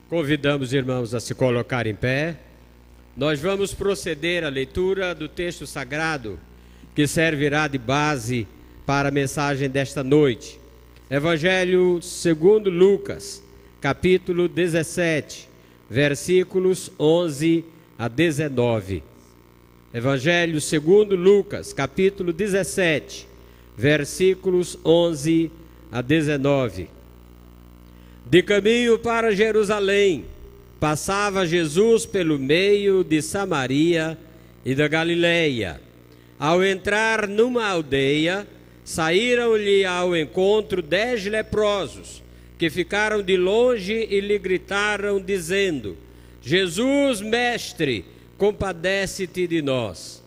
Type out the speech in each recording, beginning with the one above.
Convidamos os irmãos a se colocar em pé. Nós vamos proceder à leitura do texto sagrado que servirá de base para a mensagem desta noite. Evangelho segundo Lucas, capítulo 17, versículos 11 a 19. Evangelho segundo Lucas, capítulo 17, versículos 11 a 19. De caminho para Jerusalém, passava Jesus pelo meio de Samaria e da Galileia. Ao entrar numa aldeia, saíram-lhe ao encontro 10 leprosos, que ficaram de longe e lhe gritaram, dizendo: Jesus, mestre, compadece-te de nós.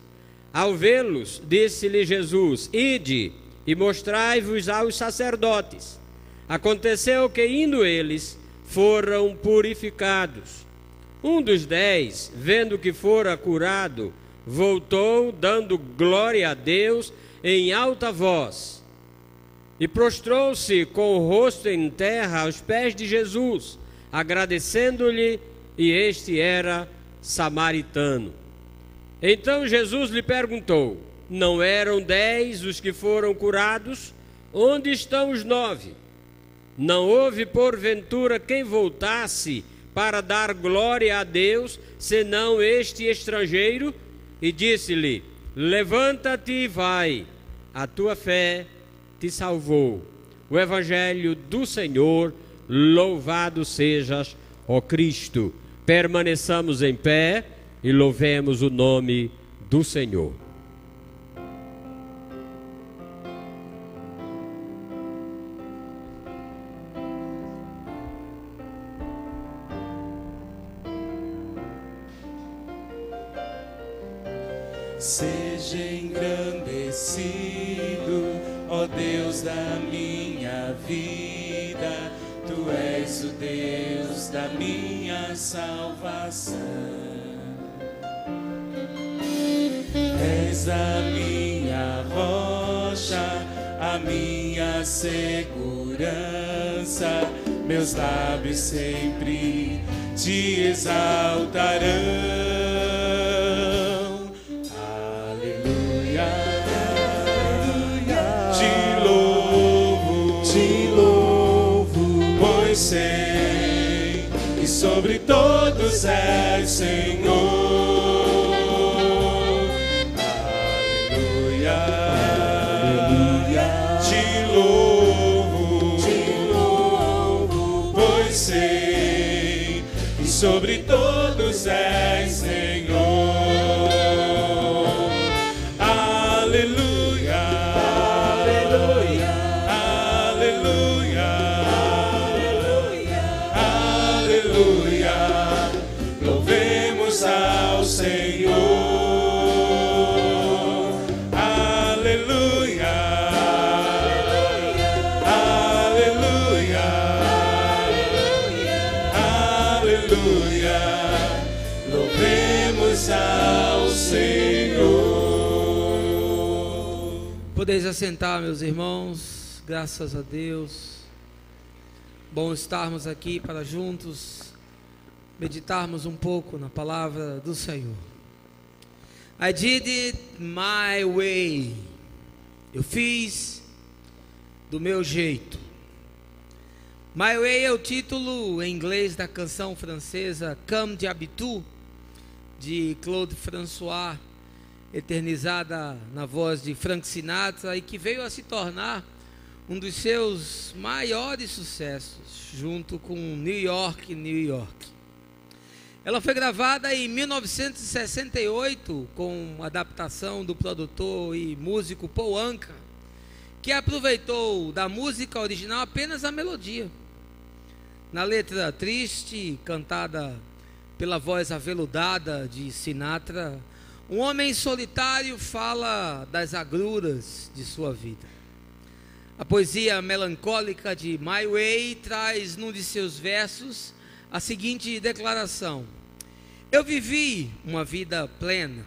Ao vê-los, disse-lhe Jesus: Ide e mostrai-vos aos sacerdotes. Aconteceu que, indo eles, foram purificados. Um dos 10, vendo que fora curado, voltou, dando glória a Deus em alta voz, e prostrou-se com o rosto em terra aos pés de Jesus, agradecendo-lhe, e este era samaritano. Então Jesus lhe perguntou: não eram 10 os que foram curados? Onde estão os 9? Não houve porventura quem voltasse para dar glória a Deus, senão este estrangeiro? E disse-lhe: levanta-te e vai, a tua fé te salvou. O Evangelho do Senhor, louvado sejas, ó Cristo. Permaneçamos em pé e louvemos o nome do Senhor. Seja engrandecido, ó Deus da minha vida, Tu és o Deus da minha salvação. És a minha rocha, a minha segurança, meus lábios sempre Te exaltarão. Sei que sobre todos és Senhor. Aleluia, aleluia. Te louvo, pois sei que sobre todos és Senhor. Aleluia, aleluia, aleluia. Louvemos ao Senhor. Aleluia, aleluia, aleluia. Louvemos ao Senhor. Podeis assentar, meus irmãos, graças a Deus. Bom estarmos aqui para juntos meditarmos um pouco na palavra do Senhor. I did it my way. Eu fiz do meu jeito. My Way é o título em inglês da canção francesa Comme d'habitude, de Claude François, eternizada na voz de Frank Sinatra, e que veio a se tornar um dos seus maiores sucessos, junto com New York, New York. Ela foi gravada em 1968 com adaptação do produtor e músico Paul Anka, que aproveitou da música original apenas a melodia. Na letra triste, cantada pela voz aveludada de Sinatra, um homem solitário fala das agruras de sua vida. A poesia melancólica de My Way traz num de seus versos a seguinte declaração: eu vivi uma vida plena,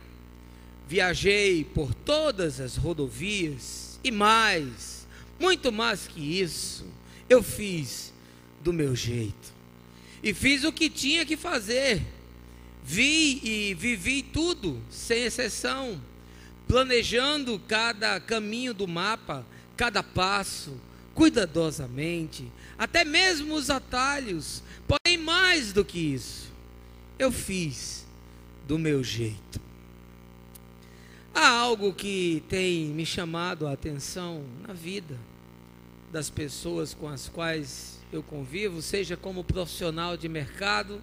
viajei por todas as rodovias e mais, muito mais que isso, eu fiz do meu jeito. e fiz o que tinha que fazer. Vi e vivi tudo, sem exceção, planejando cada caminho do mapa, cada passo, cuidadosamente, até mesmo os atalhos. Porém, mais do que isso, eu fiz do meu jeito. Há algo que tem me chamado a atenção na vida das pessoas com as quais eu convivo, seja como profissional de mercado,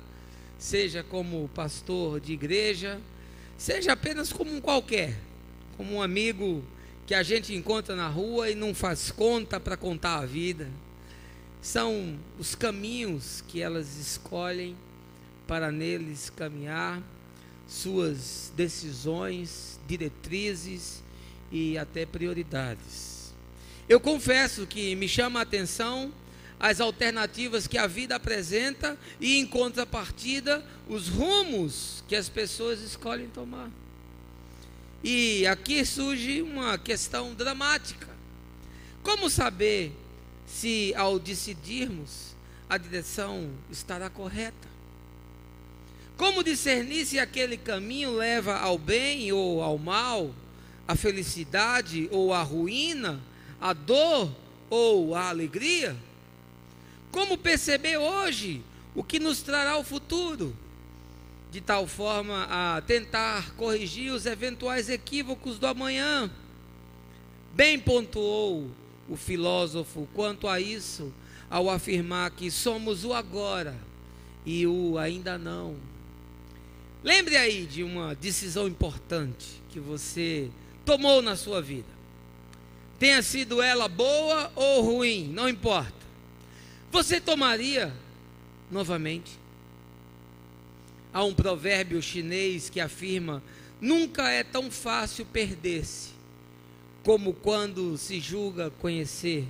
seja como pastor de igreja, seja apenas como um qualquer, como um amigo que a gente encontra na rua e não faz conta para contar a vida. São os caminhos que elas escolhem para neles caminhar, suas decisões, diretrizes e até prioridades. Eu confesso que me chama a atenção as alternativas que a vida apresenta e, em contrapartida, os rumos que as pessoas escolhem tomar. E aqui surge uma questão dramática. Como saber se, ao decidirmos, a direção estará correta? Como discernir se aquele caminho leva ao bem ou ao mal, à felicidade ou à ruína, à dor ou à alegria? Como perceber hoje o que nos trará o futuro, de tal forma a tentar corrigir os eventuais equívocos do amanhã? Bem pontuou o filósofo quanto a isso, ao afirmar que somos o agora e o ainda não. Lembre aí de uma decisão importante que você tomou na sua vida. Tenha sido ela boa ou ruim, não importa. Você tomaria novamente? Há um provérbio chinês que afirma: nunca é tão fácil perder-se como quando se julga conhecer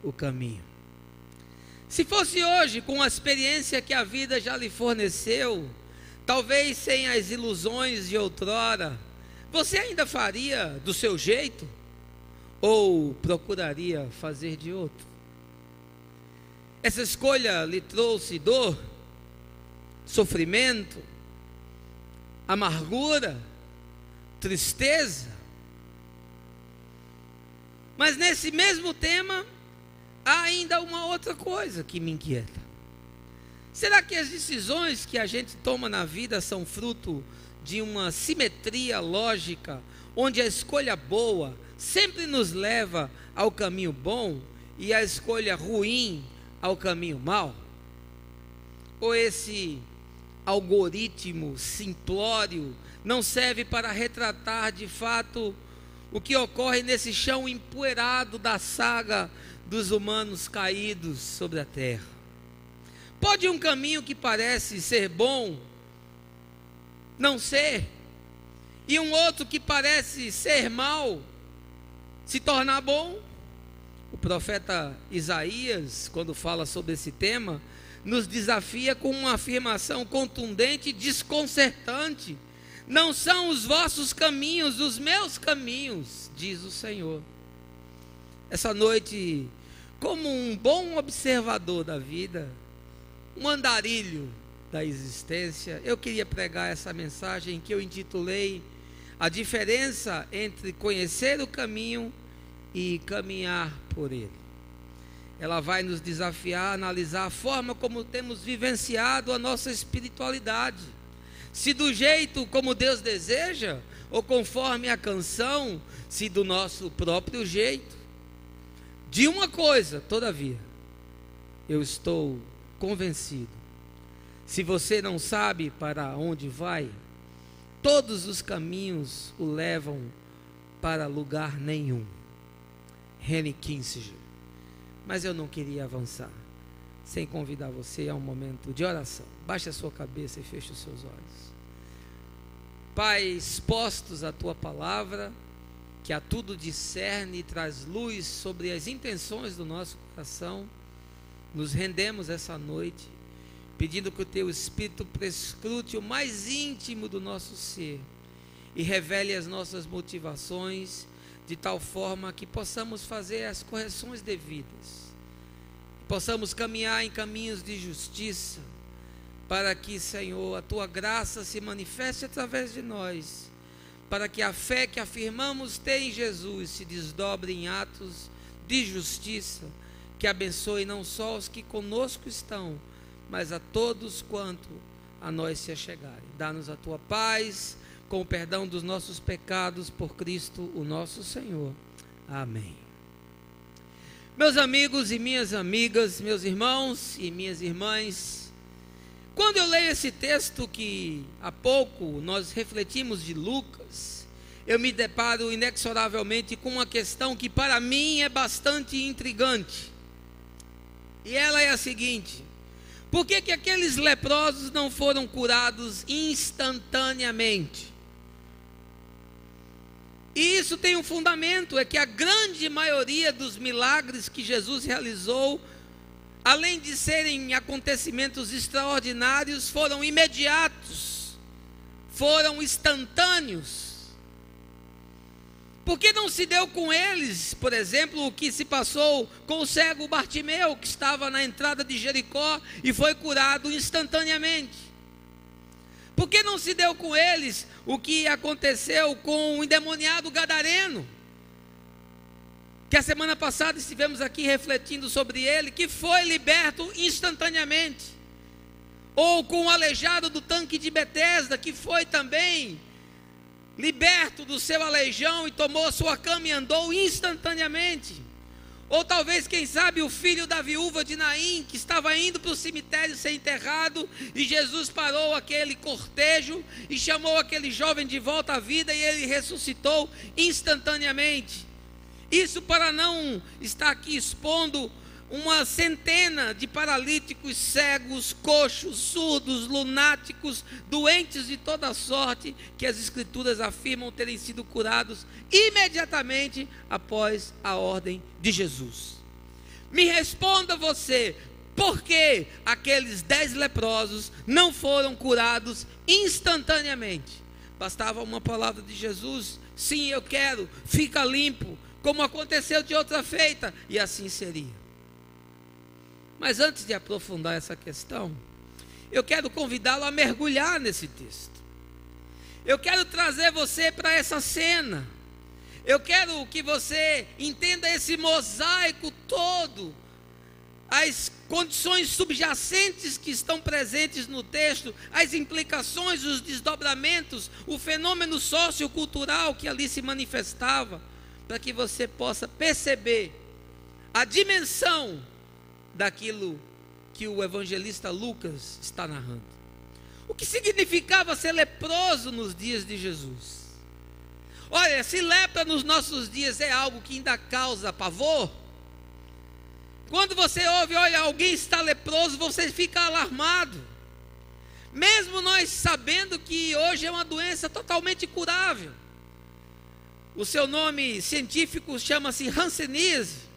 o caminho. Se fosse hoje, com a experiência que a vida já lhe forneceu, talvez sem as ilusões de outrora, você ainda faria do seu jeito? Ou procuraria fazer de outro? Essa escolha lhe trouxe dor, sofrimento, amargura, tristeza. Mas nesse mesmo tema, há ainda uma outra coisa que me inquieta. Será que as decisões que a gente toma na vida são fruto de uma simetria lógica, onde a escolha boa sempre nos leva ao caminho bom e a escolha ruim ao caminho mau? Ou esse algoritmo simplório não serve para retratar de fato o que ocorre nesse chão empoeirado da saga dos humanos caídos sobre a terra? Pode um caminho que parece ser bom não ser, e um outro que parece ser mal se tornar bom? O profeta Isaías, quando fala sobre esse tema, nos desafia com uma afirmação contundente e desconcertante: não são os vossos caminhos os meus caminhos, diz o Senhor. Essa noite, como um bom observador da vida, um andarilho da existência, eu queria pregar essa mensagem que eu intitulei A Diferença entre Conhecer o Caminho e Caminhar por ele. Ela vai nos desafiar a analisar a forma como temos vivenciado a nossa espiritualidade, se do jeito como Deus deseja, ou conforme a canção, se do nosso próprio jeito. De uma coisa, todavia, eu estou convencido: se você não sabe para onde vai, todos os caminhos o levam para lugar nenhum. Henry Kissinger. Mas eu não queria avançar sem convidar você a um momento de oração. Baixe a sua cabeça e feche os seus olhos. Pai, expostos à tua palavra, que a tudo discerne e traz luz sobre as intenções do nosso coração, nos rendemos essa noite, pedindo que o teu Espírito prescrute o mais íntimo do nosso ser e revele as nossas motivações, de tal forma que possamos fazer as correções devidas, possamos caminhar em caminhos de justiça, para que, Senhor, a tua graça se manifeste através de nós, para que a fé que afirmamos ter em Jesus se desdobre em atos de justiça, que abençoe não só os que conosco estão, mas a todos quanto a nós se achegarem. Dá-nos a tua paz, com o perdão dos nossos pecados, por Cristo o nosso Senhor. Amém. Meus amigos e minhas amigas, meus irmãos e minhas irmãs, quando eu leio esse texto que há pouco nós refletimos de Lucas, eu me deparo inexoravelmente com uma questão que para mim é bastante intrigante. E ela é a seguinte: por que aqueles leprosos não foram curados instantaneamente? E isso tem um fundamento, é que a grande maioria dos milagres que Jesus realizou, além de serem acontecimentos extraordinários, foram imediatos, foram instantâneos. Por que não se deu com eles, por exemplo, o que se passou com o cego Bartimeu, que estava na entrada de Jericó e foi curado instantaneamente? Por que não se deu com eles o que aconteceu com o endemoniado gadareno, que a semana passada estivemos aqui refletindo sobre ele, que foi liberto instantaneamente? Ou com o aleijado do tanque de Betesda, que foi também liberto do seu aleijão e tomou sua cama e andou instantaneamente? Ou talvez, quem sabe, o filho da viúva de Naim, que estava indo para o cemitério ser enterrado, e Jesus parou aquele cortejo e chamou aquele jovem de volta à vida, e ele ressuscitou instantaneamente. Isso para não estar aqui expondo uma centena de paralíticos, cegos, coxos, surdos, lunáticos, doentes de toda sorte, que as Escrituras afirmam terem sido curados imediatamente após a ordem de Jesus. Me responda você, por que aqueles 10 leprosos não foram curados instantaneamente? Bastava uma palavra de Jesus: sim, eu quero, fica limpo, como aconteceu de outra feita, e assim seria. Mas antes de aprofundar essa questão, eu quero convidá-lo a mergulhar nesse texto. Eu quero trazer você para essa cena. Eu quero que você entenda esse mosaico todo, as condições subjacentes que estão presentes no texto, as implicações, os desdobramentos, o fenômeno sociocultural que ali se manifestava, para que você possa perceber a dimensão daquilo que o evangelista Lucas está narrando. O que significava ser leproso nos dias de Jesus? Olha, se lepra nos nossos dias é algo que ainda causa pavor. Quando você ouve, olha, alguém está leproso, você fica alarmado. Mesmo nós sabendo que hoje é uma doença totalmente curável. O seu nome científico chama-se hanseníase.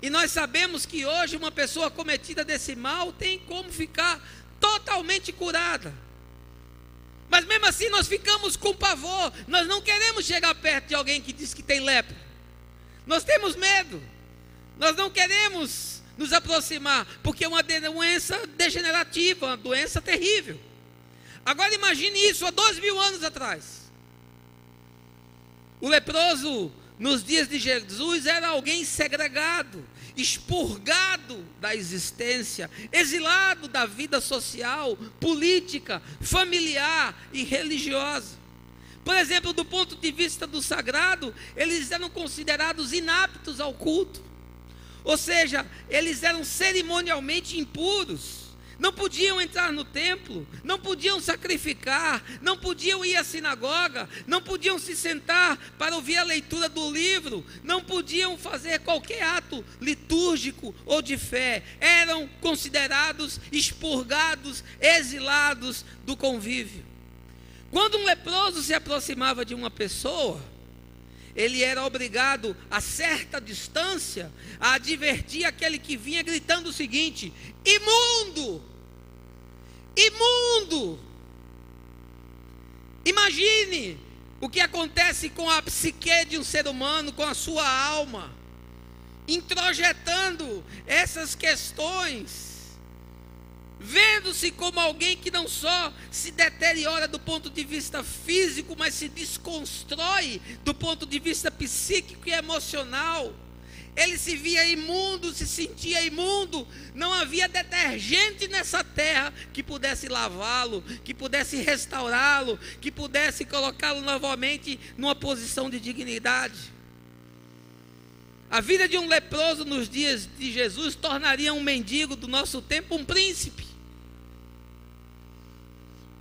E nós sabemos que hoje uma pessoa cometida desse mal tem como ficar totalmente curada. Mas mesmo assim nós ficamos com pavor. Nós não queremos chegar perto de alguém que diz que tem lepra. Nós temos medo. Nós não queremos nos aproximar, porque é uma doença degenerativa, uma doença terrível. Agora imagine isso há 2000 anos atrás. O leproso nos dias de Jesus era alguém segregado, expurgado da existência, exilado da vida social, política, familiar e religiosa. Por exemplo, do ponto de vista do sagrado, eles eram considerados inaptos ao culto. Ou seja, eles eram cerimonialmente impuros. Não podiam entrar no templo, não podiam sacrificar, não podiam ir à sinagoga, não podiam se sentar para ouvir a leitura do livro, não podiam fazer qualquer ato litúrgico ou de fé. Eram considerados expurgados, exilados do convívio. Quando um leproso se aproximava de uma pessoa, ele era obrigado a certa distância a advertir aquele que vinha gritando o seguinte: imundo! Imundo! Imagine o que acontece com a psique de um ser humano, com a sua alma, introjetando essas questões, vendo-se como alguém que não só se deteriora do ponto de vista físico, mas se desconstrói do ponto de vista psíquico e emocional. Ele se via imundo, se sentia imundo. Não havia detergente nessa terra que pudesse lavá-lo, que pudesse restaurá-lo, que pudesse colocá-lo novamente numa posição de dignidade. A vida de um leproso nos dias de Jesus tornaria um mendigo do nosso tempo um príncipe.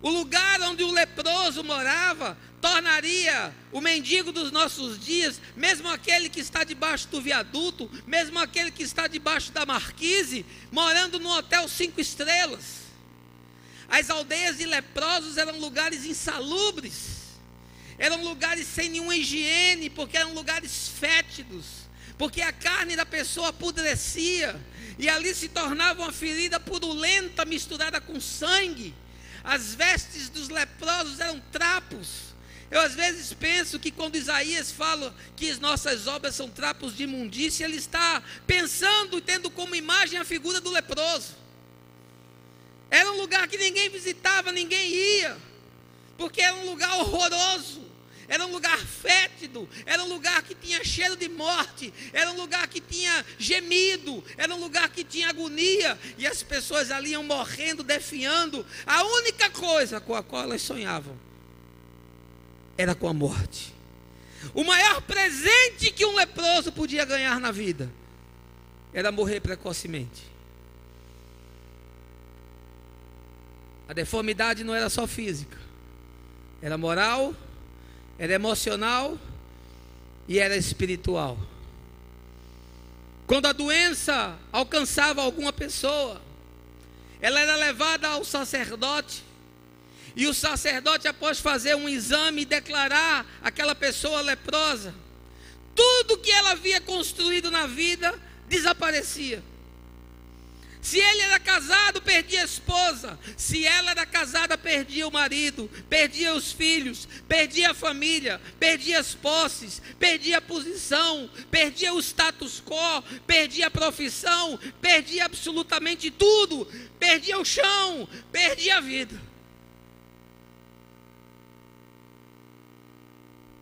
O lugar onde o leproso morava tornaria o mendigo dos nossos dias, mesmo aquele que está debaixo do viaduto, mesmo aquele que está debaixo da marquise, morando num hotel 5 estrelas. As aldeias de leprosos eram lugares insalubres, eram lugares sem nenhuma higiene, porque eram lugares fétidos, porque a carne da pessoa apodrecia, e ali se tornava uma ferida purulenta misturada com sangue. As vestes dos leprosos eram trapos. Eu às vezes penso que quando Isaías fala que as nossas obras são trapos de imundícia, ele está pensando e tendo como imagem a figura do leproso. Era um lugar que ninguém visitava, ninguém ia, porque era um lugar horroroso, era um lugar fétido, era um lugar que tinha cheiro de morte, era um lugar que tinha gemido, era um lugar que tinha agonia, e as pessoas ali iam morrendo, definhando. A única coisa com a qual elas sonhavam era com a morte. O maior presente que um leproso podia ganhar na vida era morrer precocemente. A deformidade não era só física, era moral, era emocional e era espiritual. Quando a doença alcançava alguma pessoa, ela era levada ao sacerdote, e o sacerdote, após fazer um exame e declarar aquela pessoa leprosa, tudo que ela havia construído na vida desaparecia. Se ele era casado, perdia a esposa. Se ela era casada, perdia o marido, perdia os filhos, perdia a família, perdia as posses, perdia a posição, perdia o status quo, perdia a profissão, perdia absolutamente tudo, perdia o chão, perdia a vida.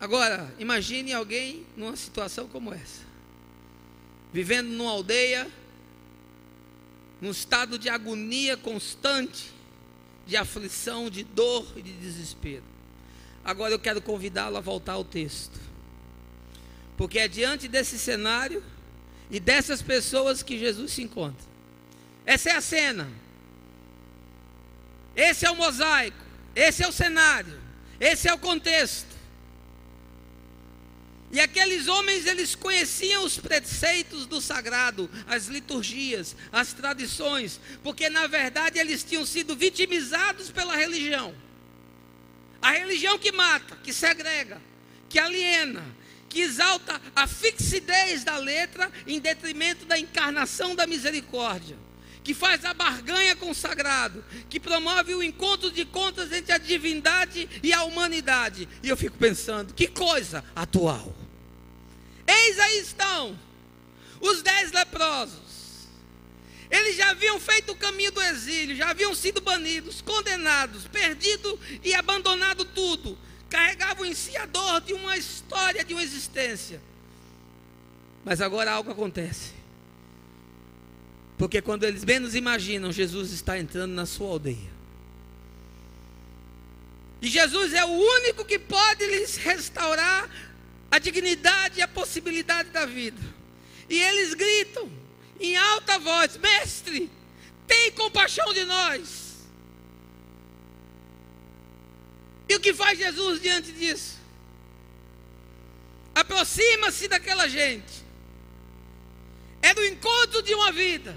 Agora, imagine alguém numa situação como essa, vivendo numa aldeia, num estado de agonia constante, de aflição, de dor e de desespero. Agora eu quero convidá-lo a voltar ao texto, porque é diante desse cenário e dessas pessoas que Jesus se encontra. Essa é a cena, esse é o mosaico, esse é o cenário, esse é o contexto. E aqueles homens, eles conheciam os preceitos do sagrado, as liturgias, as tradições, porque na verdade eles tinham sido vitimizados pela religião. A religião que mata, que segrega, que aliena, que exalta a fixidez da letra em detrimento da encarnação da misericórdia, que faz a barganha com o sagrado, que promove o encontro de contas entre a divindade e a humanidade. E eu fico pensando, que coisa atual. Eis aí estão os 10 leprosos. Eles já haviam feito o caminho do exílio, já haviam sido banidos, condenados, perdido e abandonado tudo. Carregavam em si a dor de uma história, de uma existência. Mas agora algo acontece. Porque quando eles menos imaginam, Jesus está entrando na sua aldeia. E Jesus é o único que pode lhes restaurar a dignidade e a possibilidade da vida. E eles gritam em alta voz: Mestre, tem compaixão de nós. E o que faz Jesus diante disso? Aproxima-se daquela gente. Era o encontro de uma vida,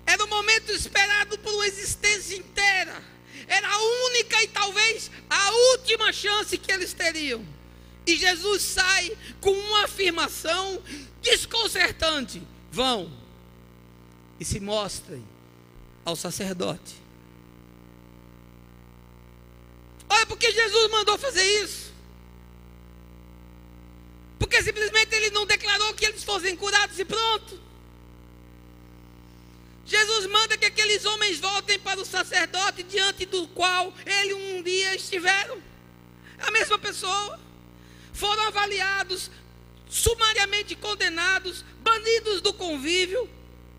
era o momento esperado por uma existência inteira, era a única e talvez a última chance que eles teriam. E Jesus sai com uma afirmação desconcertante: vão e se mostrem ao sacerdote. Olha, porque Jesus mandou fazer isso? Porque simplesmente ele não declarou que eles fossem curados e pronto. Jesus manda que aqueles homens voltem para o sacerdote diante do qual ele um dia estiveram. A mesma pessoa. Foram avaliados, sumariamente condenados, banidos do convívio,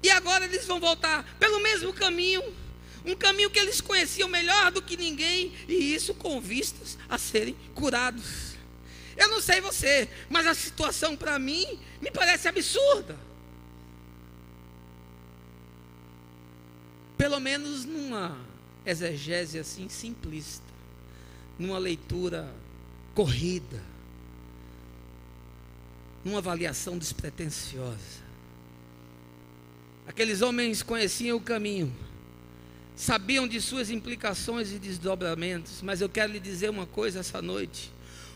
e agora eles vão voltar pelo mesmo caminho, um caminho que eles conheciam melhor do que ninguém, e isso com vistas a serem curados. Eu não sei você, mas a situação para mim me parece absurda. Pelo menos numa exegese assim simplista, numa leitura corrida, numa avaliação despretensiosa. Aqueles homens conheciam o caminho, sabiam de suas implicações e desdobramentos, mas eu quero lhe dizer uma coisa essa noite.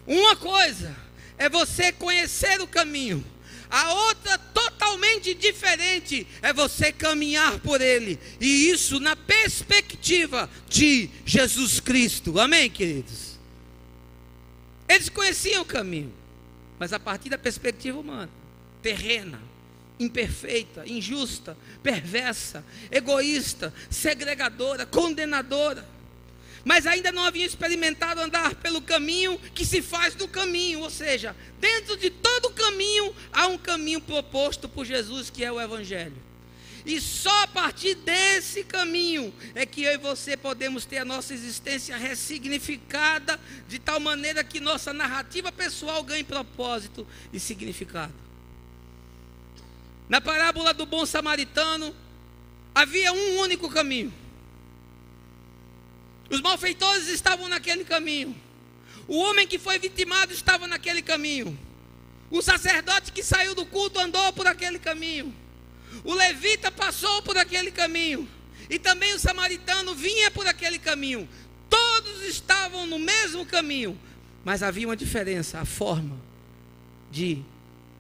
Uma coisa é você conhecer o caminho, a outra totalmente diferente é você caminhar por ele, e isso na perspectiva de Jesus Cristo. Amém, queridos? Eles conheciam o caminho, mas a partir da perspectiva humana, terrena, imperfeita, injusta, perversa, egoísta, segregadora, condenadora. Mas ainda não haviam experimentado andar pelo caminho que se faz do caminho, ou seja, dentro de todo caminho há um caminho proposto por Jesus, que é o Evangelho. E só a partir desse caminho é que eu e você podemos ter a nossa existência ressignificada, de tal maneira que nossa narrativa pessoal ganhe propósito e significado. Na parábola do bom samaritano, havia um único caminho. Os malfeitores estavam naquele caminho. O homem que foi vitimado estava naquele caminho. O sacerdote que saiu do culto andou por aquele caminho. O levita passou por aquele caminho. E também o samaritano vinha por aquele caminho. Todos estavam no mesmo caminho. Mas havia uma diferença, a forma de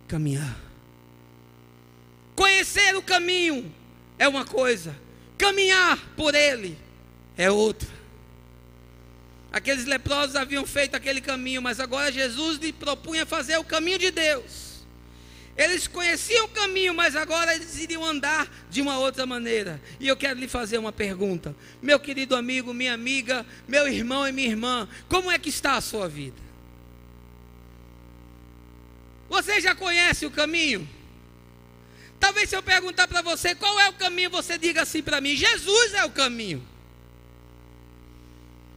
caminhar. Conhecer o caminho é uma coisa, caminhar por ele é outra. Aqueles leprosos haviam feito aquele caminho, mas agora Jesus lhe propunha fazer o caminho de Deus. Eles conheciam o caminho, mas agora eles iriam andar de uma outra maneira. E eu quero lhe fazer uma pergunta, meu querido amigo, minha amiga, meu irmão e minha irmã, como é que está a sua vida? Você já conhece o caminho? Talvez se eu perguntar para você qual é o caminho, você diga assim para mim: Jesus é o caminho.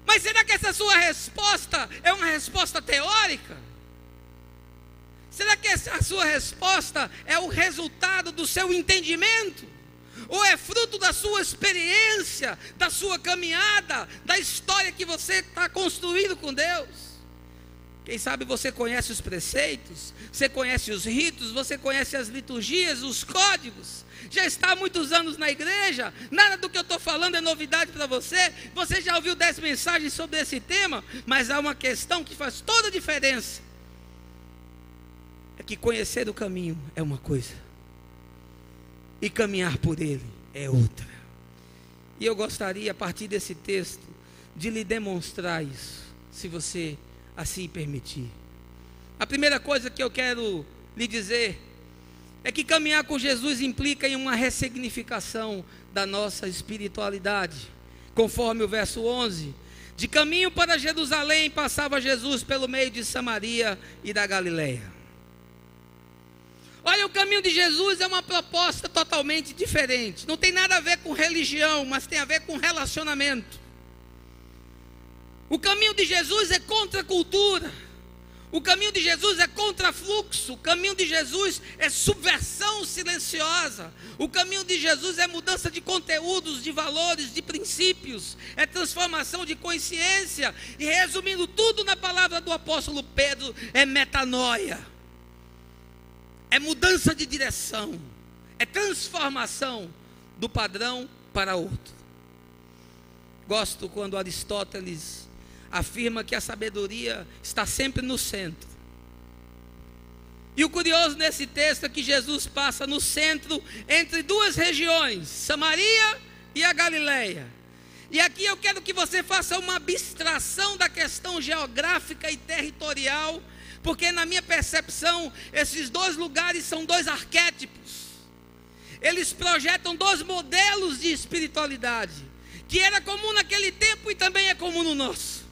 Mas será que essa sua resposta é uma resposta teórica? Será que essa sua resposta é o resultado do seu entendimento? Ou é fruto da sua experiência, da sua caminhada, da história que você está construindo com Deus? Quem sabe você conhece os preceitos, você conhece os ritos, você conhece as liturgias, os códigos, já está há muitos anos na igreja, nada do que eu estou falando é novidade para você, você já ouviu 10 mensagens sobre esse tema, mas há uma questão que faz toda a diferença, é que conhecer o caminho é uma coisa, e caminhar por ele é outra. E eu gostaria, a partir desse texto, de lhe demonstrar isso, se você assim permitir. A primeira coisa que eu quero lhe dizer é que caminhar com Jesus implica em uma ressignificação da nossa espiritualidade. Conforme o verso 11, de caminho para Jerusalém passava Jesus pelo meio de Samaria e da Galileia. Olha, o caminho de Jesus é uma proposta totalmente diferente. Não tem nada a ver com religião, mas tem a ver com relacionamento. O caminho de Jesus é contra a cultura. O caminho de Jesus é contra fluxo. O caminho de Jesus é subversão silenciosa. O caminho de Jesus é mudança de conteúdos, de valores, de princípios. É transformação de consciência. E resumindo tudo na palavra do apóstolo Pedro, é metanoia. É mudança de direção. É transformação do padrão para outro. Gosto quando Aristóteles afirma que a sabedoria está sempre no centro. E o curioso nesse texto é que Jesus passa no centro entre duas regiões, Samaria e a Galileia. E aqui eu quero que você faça uma abstração da questão geográfica e territorial, porque na minha percepção, esses dois lugares são dois arquétipos. eles projetam 2 modelos de espiritualidade, que era comum naquele tempo e também é comum no nosso.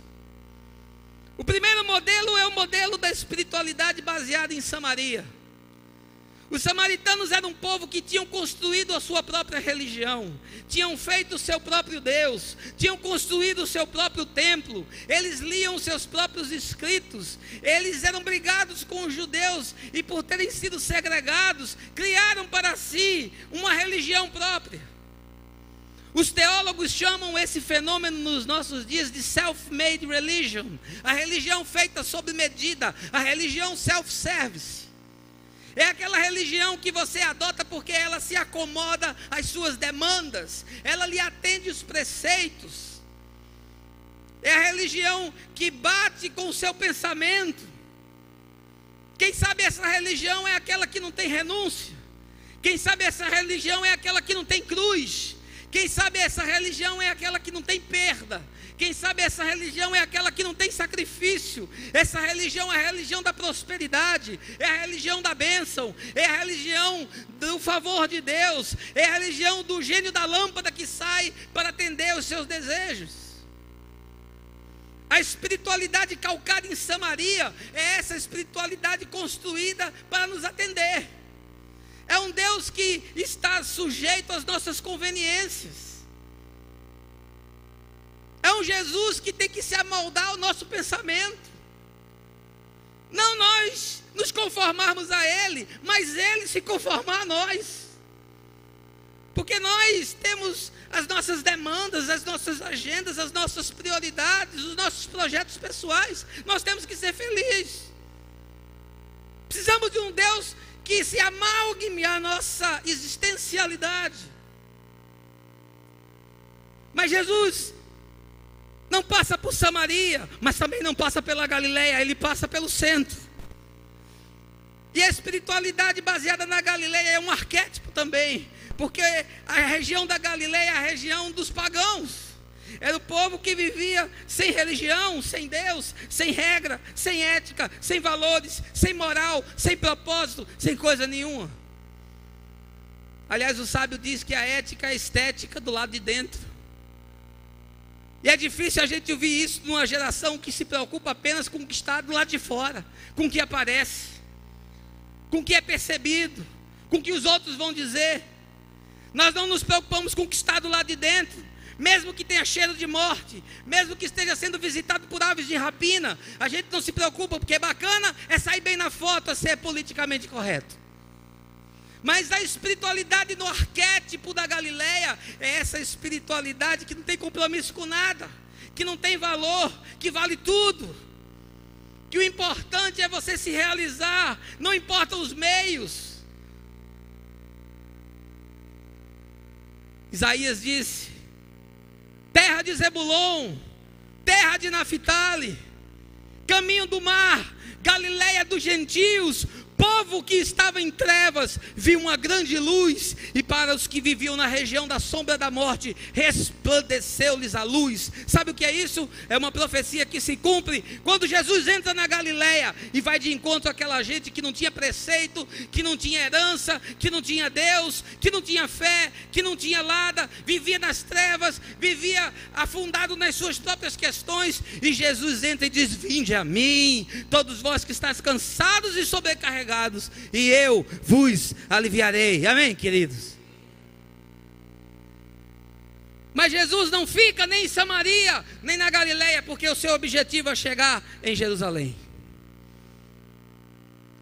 O primeiro modelo é o modelo da espiritualidade baseada em Samaria. Os samaritanos eram um povo que tinham construído a sua própria religião, tinham feito o seu próprio Deus, tinham construído o seu próprio templo, eles liam os seus próprios escritos, eles eram brigados com os judeus e por terem sido segregados, criaram para si uma religião própria. Os teólogos chamam esse fenômeno nos nossos dias de self-made religion, a religião feita sob medida, a religião self-service. É aquela religião que você adota porque ela se acomoda às suas demandas, ela lhe atende os preceitos. É a religião que bate com o seu pensamento. Quem sabe essa religião é aquela que não tem renúncia. Quem sabe essa religião é aquela que não tem cruz. Quem sabe essa religião é aquela que não tem perda. Quem sabe essa religião é aquela que não tem sacrifício. Essa religião é a religião da prosperidade, é a religião da bênção, é a religião do favor de Deus, é a religião do gênio da lâmpada que sai para atender os seus desejos. A espiritualidade calcada em Samaria é essa espiritualidade construída para nos atender. É um Deus que está sujeito às nossas conveniências. É um Jesus que tem que se amoldar ao nosso pensamento. Não nós nos conformarmos a Ele, mas Ele se conformar a nós. Porque nós temos as nossas demandas, as nossas agendas, as nossas prioridades, os nossos projetos pessoais. Nós temos que ser felizes. Precisamos de um Deus que se amalgue à nossa existencialidade. Mas Jesus não passa por Samaria, mas também não passa pela Galileia, ele passa pelo centro. E a espiritualidade baseada na Galileia é um arquétipo também, porque a região da Galileia é a região dos pagãos. Era o povo que vivia sem religião, sem Deus, sem regra, sem ética, sem valores, sem moral, sem propósito, sem coisa nenhuma. Aliás, o sábio diz que a ética é a estética do lado de dentro. E é difícil a gente ouvir isso numa geração que se preocupa apenas com o que está do lado de fora, com o que aparece, com o que é percebido, com o que os outros vão dizer. Nós não nos preocupamos com o que está do lado de dentro, mesmo que tenha cheiro de morte, mesmo que esteja sendo visitado por aves de rapina, a gente não se preocupa, porque bacana é sair bem na foto, é ser politicamente correto. Mas a espiritualidade no arquétipo da Galileia é essa espiritualidade que não tem compromisso com nada, que não tem valor, que vale tudo, que o importante é você se realizar, não importam os meios. Isaías disse: terra de Zebulon, terra de Naphtali, caminho do mar, Galileia dos gentios, povo que estava em trevas viu uma grande luz, e para os que viviam na região da sombra da morte resplandeceu-lhes a luz. Sabe o que é isso? É uma profecia que se cumpre quando Jesus entra na Galileia e vai de encontro àquela gente que não tinha preceito, que não tinha herança, que não tinha Deus, que não tinha fé, que não tinha nada, vivia nas trevas, vivia afundado nas suas próprias questões, e Jesus entra e diz: vinde a mim, todos vós que estáis cansados e sobrecarregados, e eu vos aliviarei. Amém, queridos? Mas Jesus não fica nem em Samaria, nem na Galileia, porque o seu objetivo é chegar em Jerusalém.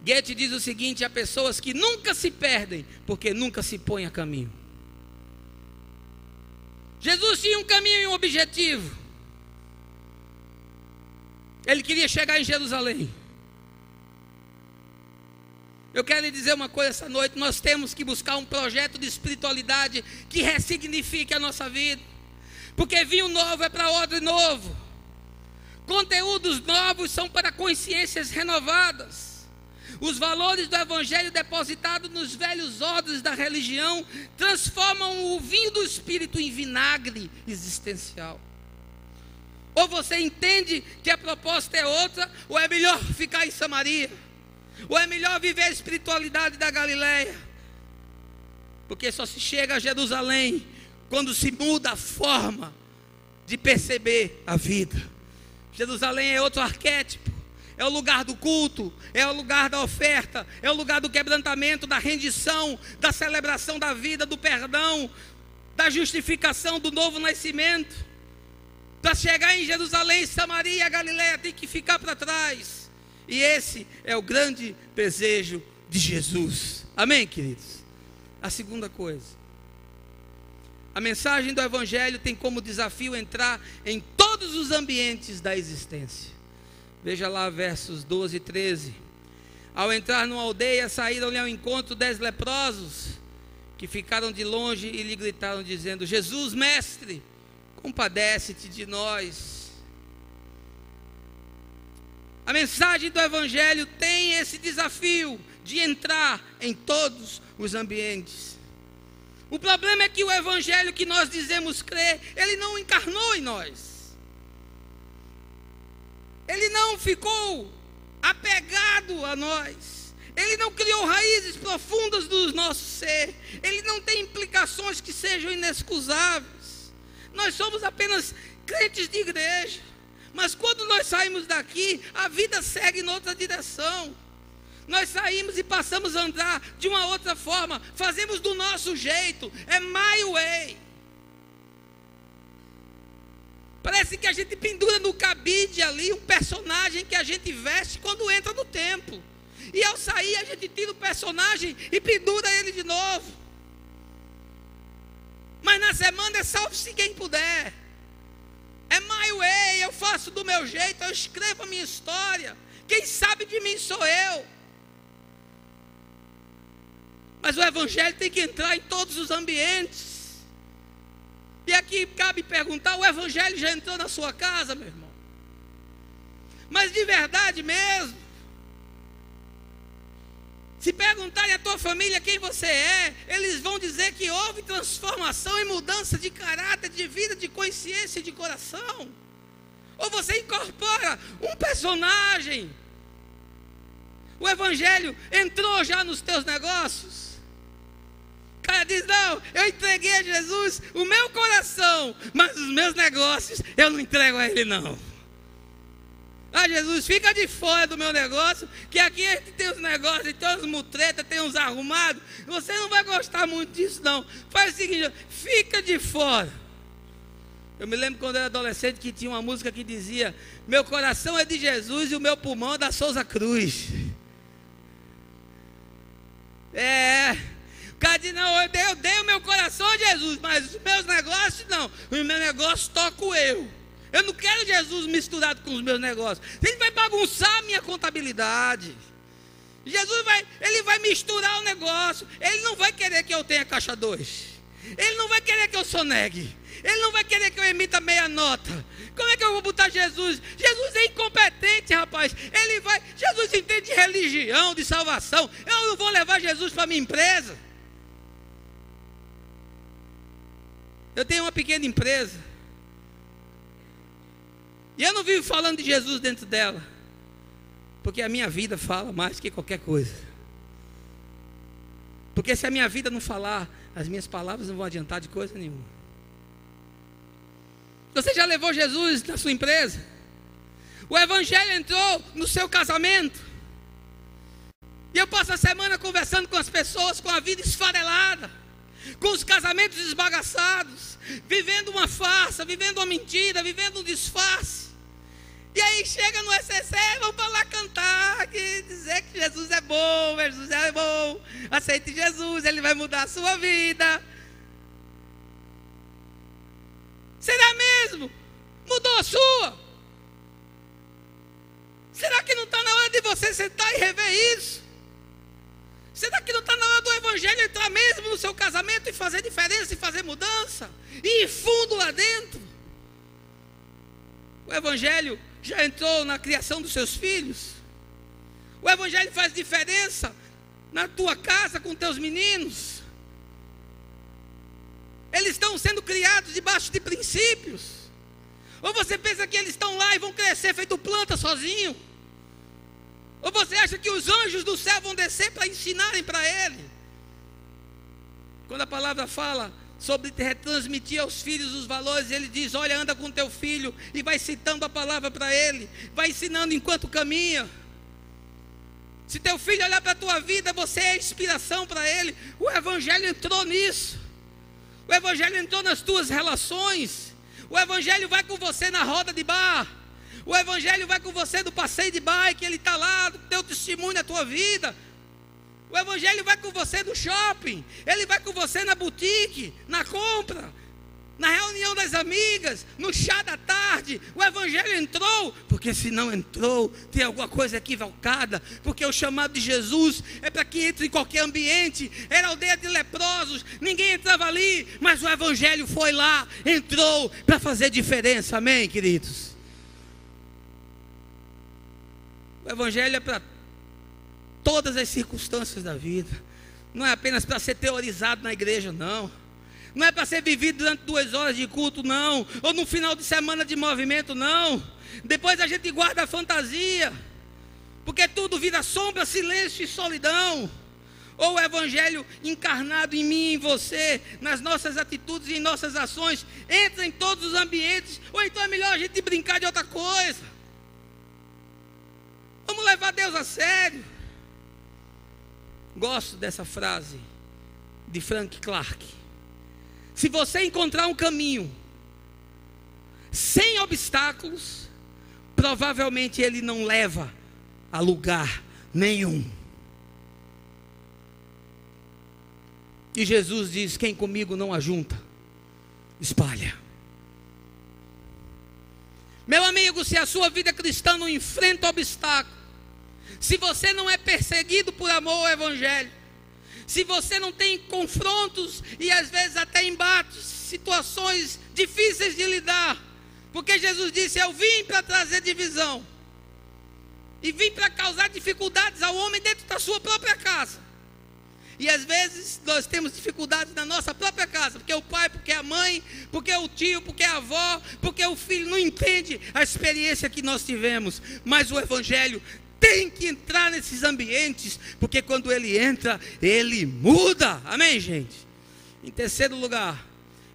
Goethe diz o seguinte: há pessoas que nunca se perdem, porque nunca se põem a caminho. Jesus tinha um caminho e um objetivo. Ele queria chegar em Jerusalém. Eu quero lhe dizer uma coisa essa noite: nós temos que buscar um projeto de espiritualidade que ressignifique a nossa vida, porque vinho novo é para odre novo, conteúdos novos são para consciências renovadas. Os valores do evangelho depositados nos velhos odres da religião transformam o vinho do espírito em vinagre existencial. Ou você entende que a proposta é outra, ou é melhor ficar em Samaria, ou é melhor viver a espiritualidade da Galileia. Porque só se chega a Jerusalém quando se muda a forma de perceber a vida. Jerusalém é outro arquétipo. É o lugar do culto, é o lugar da oferta, é o lugar do quebrantamento, da rendição, da celebração da vida, do perdão, da justificação, do novo nascimento. Para chegar em Jerusalém, Samaria e a Galileia tem que ficar para trás. E esse é o grande desejo de Jesus. Amém, queridos? A segunda coisa, a mensagem do Evangelho tem como desafio entrar em todos os ambientes da existência. Veja lá versos 12 e 13. Ao entrar numa aldeia, saíram-lhe ao encontro 10 leprosos, que ficaram de longe e lhe gritaram dizendo: Jesus, mestre, compadece-te de nós. A mensagem do Evangelho tem esse desafio de entrar em todos os ambientes. O problema é que o Evangelho que nós dizemos crer, ele não encarnou em nós. Ele não ficou apegado a nós. Ele não criou raízes profundas do nosso ser. Ele não tem implicações que sejam inexcusáveis. Nós somos apenas crentes de igreja. Mas quando nós saímos daqui, a vida segue em outra direção. Nós saímos e passamos a andar de uma outra forma. Fazemos do nosso jeito. É my way. Parece que a gente pendura no cabide ali um personagem que a gente veste quando entra no templo. E ao sair a gente tira o personagem e pendura ele de novo. Mas na semana é salve-se quem puder. É my way, eu faço do meu jeito, eu escrevo a minha história. Quem sabe de mim sou eu. Mas o Evangelho tem que entrar em todos os ambientes. E aqui cabe perguntar: o Evangelho já entrou na sua casa, meu irmão? Mas de verdade mesmo? Se perguntarem à tua família quem você é, eles vão dizer que houve transformação e mudança de caráter, de vida, de consciência e de coração? Ou você incorpora um personagem? O Evangelho entrou já nos teus negócios? O cara diz: não, eu entreguei a Jesus o meu coração, mas os meus negócios eu não entrego a Ele não. Ah, Jesus, fica de fora do meu negócio, que aqui a gente tem os negócios, tem uns mutretas, tem uns arrumados. Você não vai gostar muito disso não. Faz o seguinte, fica de fora. Eu me lembro quando eu era adolescente que tinha uma música que dizia: meu coração é de Jesus e o meu pulmão é da Souza Cruz. O cara diz: não, eu dei o meu coração a Jesus, mas os meus negócios não. Os meus negócios toco eu. Eu não quero Jesus misturado com os meus negócios. Ele vai bagunçar a minha contabilidade. Jesus ele vai misturar o negócio. Ele não vai querer que eu tenha caixa 2. Ele não vai querer que eu sonegue. Ele não vai querer que eu emita meia nota. Como é que eu vou botar Jesus? Jesus é incompetente, rapaz. Jesus entende de religião, de salvação. Eu não vou levar Jesus para minha empresa. Eu tenho uma pequena empresa. E eu não vivo falando de Jesus dentro dela, porque a minha vida fala mais que qualquer coisa. Porque se a minha vida não falar, as minhas palavras não vão adiantar de coisa nenhuma. Você já levou Jesus na sua empresa? O Evangelho entrou no seu casamento. E eu passo a semana conversando com as pessoas com a vida esfarelada, com os casamentos esbagaçados, vivendo uma farsa, vivendo uma mentira, vivendo um disfarce. E aí chega no ECC, vamos para lá cantar, dizer que Jesus é bom, aceite Jesus, Ele vai mudar a sua vida. Será mesmo? Mudou a sua? Será que não está na hora de você sentar e rever isso? Será que não está na hora do Evangelho entrar mesmo no seu casamento e fazer diferença, e fazer mudança? E ir fundo lá dentro? O Evangelho já entrou na criação dos seus filhos? O Evangelho faz diferença na tua casa com teus meninos? Eles estão sendo criados debaixo de princípios? Ou você pensa que eles estão lá e vão crescer feito planta sozinho? Ou você acha que os anjos do céu vão descer para ensinarem para ele? Quando a palavra fala sobre retransmitir aos filhos os valores, ele diz: olha, anda com teu filho, e vai citando a palavra para ele, vai ensinando enquanto caminha. Se teu filho olhar para a tua vida, você é inspiração para ele. O evangelho entrou nisso. O evangelho entrou nas tuas relações. O evangelho vai com você na roda de bar. O evangelho vai com você no passeio de bike. Ele está lá, teu testemunho na tua vida. O evangelho vai com você no shopping. Ele vai com você na boutique, na compra, na reunião das amigas, no chá da tarde. O evangelho entrou, porque se não entrou, tem alguma coisa equivocada, porque o chamado de Jesus é para que entre em qualquer ambiente. Era aldeia de leprosos, ninguém entrava ali, mas o evangelho foi lá, entrou para fazer diferença. Amém, queridos? O evangelho é para todas as circunstâncias da vida. Não é apenas para ser teorizado na igreja, não. Não é para ser vivido durante 2 horas de culto, não. Ou no final de semana de movimento, não. Depois a gente guarda a fantasia, porque tudo vira sombra, silêncio e solidão. Ou o evangelho encarnado em mim e em você, nas nossas atitudes e em nossas ações, entra em todos os ambientes. Ou então é melhor a gente brincar de outra coisa. Vamos levar Deus a sério. Gosto dessa frase de Frank Clark: se você encontrar um caminho sem obstáculos, provavelmente ele não leva a lugar nenhum. E Jesus diz: quem comigo não ajunta, espalha. Meu amigo, se a sua vida cristã não enfrenta obstáculos, se você não é perseguido por amor ao evangelho, se você não tem confrontos e às vezes até embates, situações difíceis de lidar, porque Jesus disse: eu vim para trazer divisão, e vim para causar dificuldades ao homem dentro da sua própria casa. E às vezes nós temos dificuldades na nossa própria casa, porque o pai, porque a mãe, porque o tio, porque a avó, porque o filho não entende a experiência que nós tivemos. Mas o evangelho tem que entrar nesses ambientes, porque quando ele entra, ele muda. Amém, gente? Em terceiro lugar,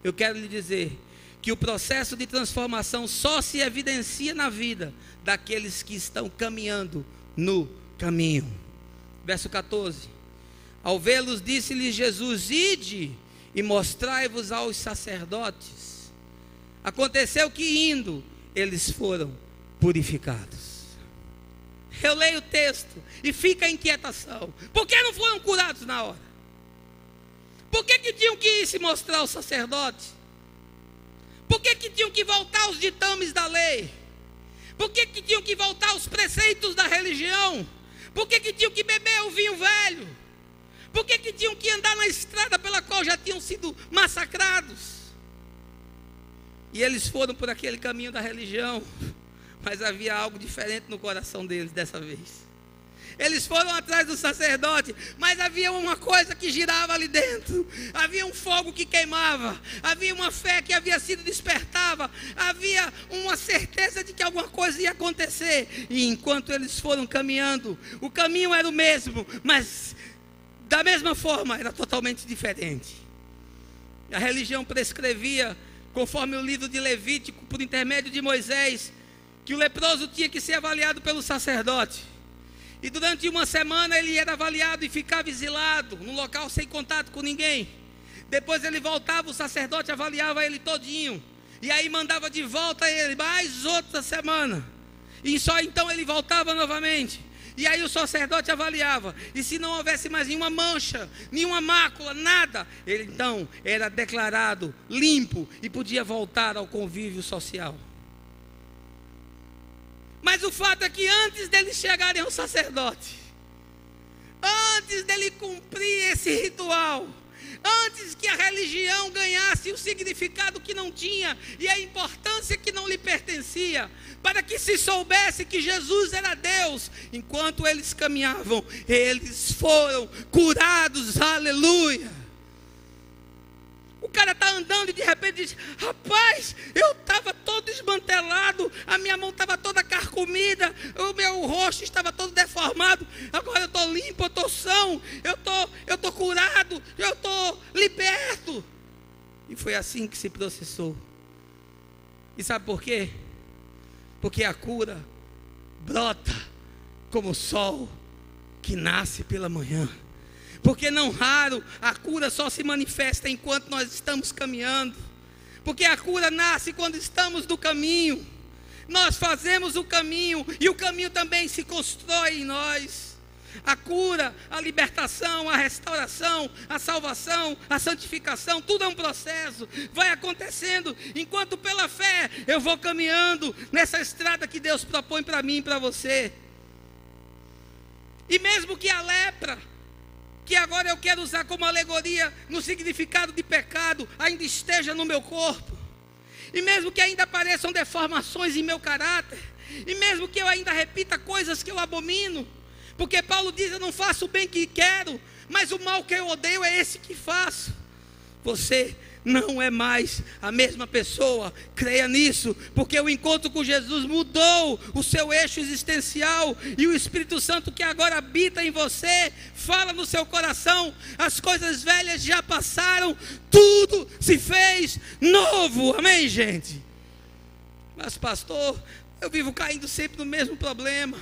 eu quero lhe dizer que o processo de transformação só se evidencia na vida daqueles que estão caminhando no caminho. Verso 14: ao vê-los, disse-lhes Jesus: ide e mostrai-vos aos sacerdotes. Aconteceu que indo, eles foram purificados. Eu leio o texto e fica a inquietação: por que não foram curados na hora? Por que tinham que ir se mostrar aos sacerdotes? Por que tinham que voltar aos ditames da lei? Por que tinham que voltar aos preceitos da religião? Por que tinham que beber o vinho velho? Por que tinham que andar na estrada pela qual já tinham sido massacrados? E eles foram por aquele caminho da religião, mas havia algo diferente no coração deles dessa vez. Eles foram atrás do sacerdote, mas havia uma coisa que girava ali dentro. Havia um fogo que queimava. Havia uma fé que havia sido despertada. Havia uma certeza de que alguma coisa ia acontecer. E enquanto eles foram caminhando, o caminho era o mesmo, mas da mesma forma era totalmente diferente. A religião prescrevia, conforme o livro de Levítico, por intermédio de Moisés, que o leproso tinha que ser avaliado pelo sacerdote. E durante uma semana ele era avaliado e ficava exilado, num local sem contato com ninguém. Depois ele voltava, o sacerdote avaliava ele todinho. E aí mandava de volta ele mais outra semana. E só então ele voltava novamente. E aí o sacerdote avaliava. E se não houvesse mais nenhuma mancha, nenhuma mácula, nada, ele então era declarado limpo e podia voltar ao convívio social. Mas o fato é que antes deles chegarem ao sacerdote, antes dele cumprir esse ritual, antes que a religião ganhasse o significado que não tinha e a importância que não lhe pertencia, para que se soubesse que Jesus era Deus, enquanto eles caminhavam, eles foram curados, aleluia. O cara está andando e de repente diz: rapaz, eu estava todo desmantelado, a minha mão estava toda carcomida, comida, o meu rosto estava todo deformado. Agora eu estou limpo, eu estou são, eu estou curado, eu estou liberto. E foi assim que se processou. E sabe por quê? Porque a cura brota como o sol que nasce pela manhã. Porque não raro a cura só se manifesta enquanto nós estamos caminhando. Porque a cura nasce quando estamos no caminho. Nós fazemos o caminho e o caminho também se constrói em nós. A cura, a libertação, a restauração, a salvação, a santificação, tudo é um processo, vai acontecendo enquanto pela fé eu vou caminhando nessa estrada que Deus propõe para mim e para você. E mesmo que a lepra, que agora eu quero usar como alegoria no significado de pecado, ainda esteja no meu corpo, e mesmo que ainda apareçam deformações em meu caráter, e mesmo que eu ainda repita coisas que eu abomino, porque Paulo diz: eu não faço o bem que quero, mas o mal que eu odeio é esse que faço. Você não é mais a mesma pessoa, creia nisso, porque o encontro com Jesus mudou o seu eixo existencial, e o Espírito Santo que agora habita em você, fala no seu coração: as coisas velhas já passaram, tudo se fez novo. Amém, gente? Mas pastor, eu vivo caindo sempre no mesmo problema.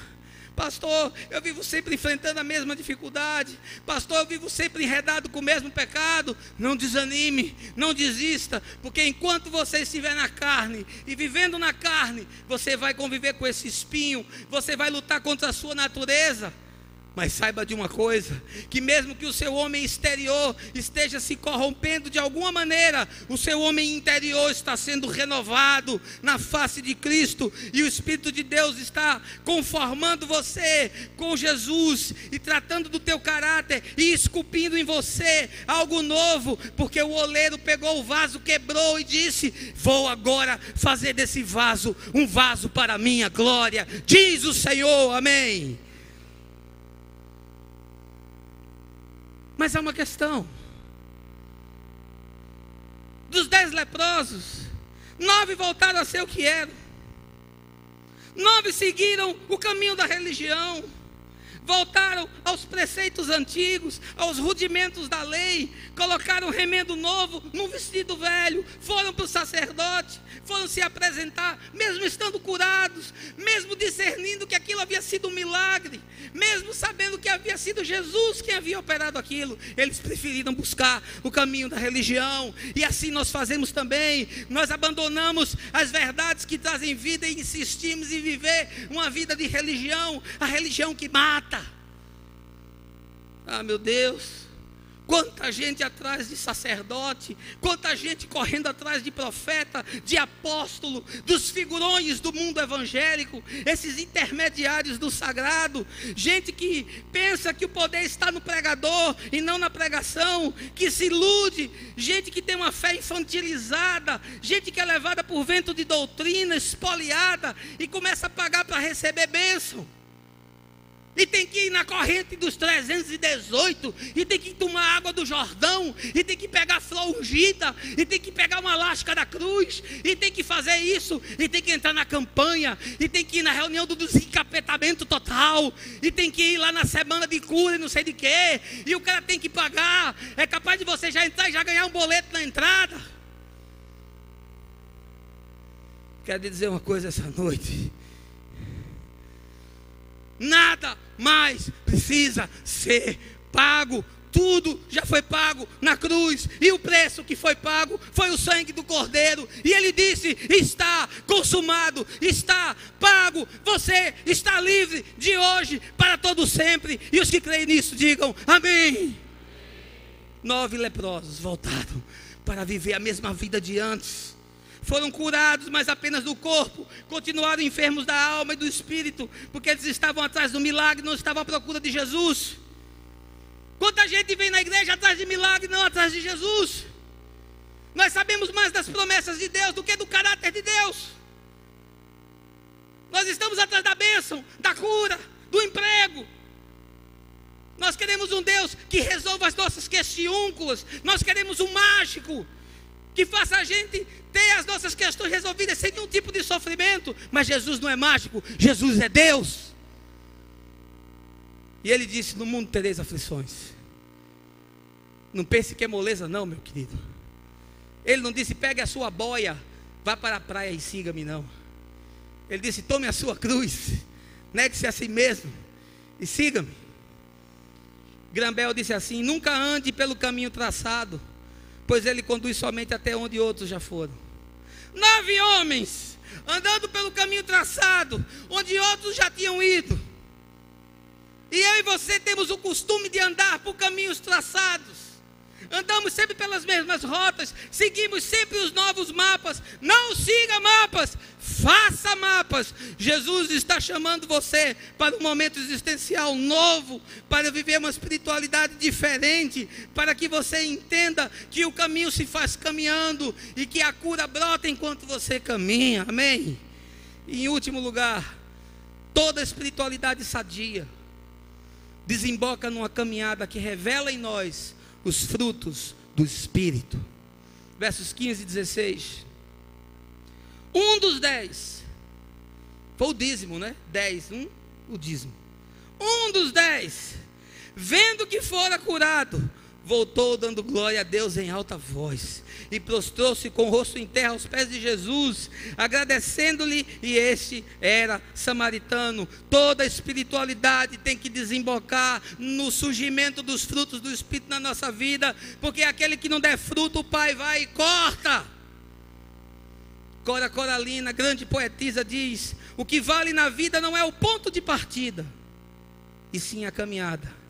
Pastor, eu vivo sempre enfrentando a mesma dificuldade. Pastor, eu vivo sempre enredado com o mesmo pecado. Não desanime, não desista, porque enquanto você estiver na carne e vivendo na carne, você vai conviver com esse espinho, você vai lutar contra a sua natureza. Mas saiba de uma coisa, que mesmo que o seu homem exterior esteja se corrompendo de alguma maneira, o seu homem interior está sendo renovado na face de Cristo, e o Espírito de Deus está conformando você com Jesus, e tratando do teu caráter, e esculpindo em você algo novo, porque o oleiro pegou o vaso, quebrou e disse: vou agora fazer desse vaso um vaso para a minha glória, diz o Senhor. Amém. Mas há uma questão. Dos 10 leprosos, 9 voltaram a ser o que eram. 9 seguiram o caminho da religião. Voltaram aos preceitos antigos, aos rudimentos da lei. Colocaram um remendo novo num vestido velho. Foram para o sacerdote, foram se apresentar, mesmo estando curados, mesmo discernindo que aquilo havia sido um milagre, mesmo sabendo que havia sido Jesus quem havia operado aquilo. Eles preferiram buscar o caminho da religião. E assim nós fazemos também. Nós abandonamos as verdades que trazem vida e insistimos em viver uma vida de religião, a religião que mata. Ah, meu Deus, quanta gente atrás de sacerdote, quanta gente correndo atrás de profeta, de apóstolo, dos figurões do mundo evangélico, esses intermediários do sagrado, gente que pensa que o poder está no pregador e não na pregação, que se ilude, gente que tem uma fé infantilizada, gente que é levada por vento de doutrina, espoliada, e começa a pagar para receber bênção. E tem que ir na corrente dos 318, e tem que tomar água do Jordão, e tem que pegar flor ungida, e tem que pegar uma lasca da cruz, e tem que fazer isso, e tem que entrar na campanha, e tem que ir na reunião do desencapetamento total, e tem que ir lá na semana de cura e não sei de quê, e o cara tem que pagar. É capaz de você já entrar e já ganhar um boleto na entrada. Quero dizer uma coisa essa noite: nada mais precisa ser pago. Tudo já foi pago na cruz. E o preço que foi pago foi o sangue do Cordeiro. E ele disse: está consumado, está pago. Você está livre de hoje para todo sempre. E os que creem nisso digam amém. 9 leprosos voltaram para viver a mesma vida de antes. Foram curados, mas apenas do corpo. Continuaram enfermos da alma e do espírito, porque eles estavam atrás do milagre, não estavam à procura de Jesus. Quanta gente vem na igreja atrás de milagre, não atrás de Jesus. Nós sabemos mais das promessas de Deus do que do caráter de Deus. Nós estamos atrás da bênção, da cura, do emprego. Nós queremos um Deus que resolva as nossas questiúnculas. Nós queremos um mágico. que faça a gente ter as nossas questões resolvidas sem nenhum tipo de sofrimento. Mas Jesus não é mágico, Jesus é Deus. E ele disse: no mundo tereis aflições. Não pense que é moleza não, meu querido. Ele não disse: pegue a sua boia, vá para a praia e siga-me, não. Ele disse: tome a sua cruz, negue-se a si mesmo e siga-me. Grambel disse assim: nunca ande pelo caminho traçado, pois ele conduz somente até onde outros já foram. 9 homens andando pelo caminho traçado, onde outros já tinham ido. E eu e você temos o costume de andar por caminhos traçados. Andamos sempre pelas mesmas rotas, seguimos sempre os novos mapas. Não siga mapas, faça mapas. Jesus está chamando você para um momento existencial novo, para viver uma espiritualidade diferente, para que você entenda que o caminho se faz caminhando e que a cura brota enquanto você caminha. Amém? E em último lugar, toda espiritualidade sadia desemboca numa caminhada que revela em nós os frutos do Espírito. Versos 15 e 16. Um dos 10 foi o dízimo, né? 10, o dízimo. Um dos 10, vendo que fora curado, voltou dando glória a Deus em alta voz, e prostrou-se com o rosto em terra aos pés de Jesus, agradecendo-lhe, e este era samaritano. Toda espiritualidade tem que desembocar no surgimento dos frutos do Espírito na nossa vida, porque aquele que não der fruto, o Pai vai e corta. Cora Coralina, grande poetisa, diz: o que vale na vida não é o ponto de partida, e sim a caminhada.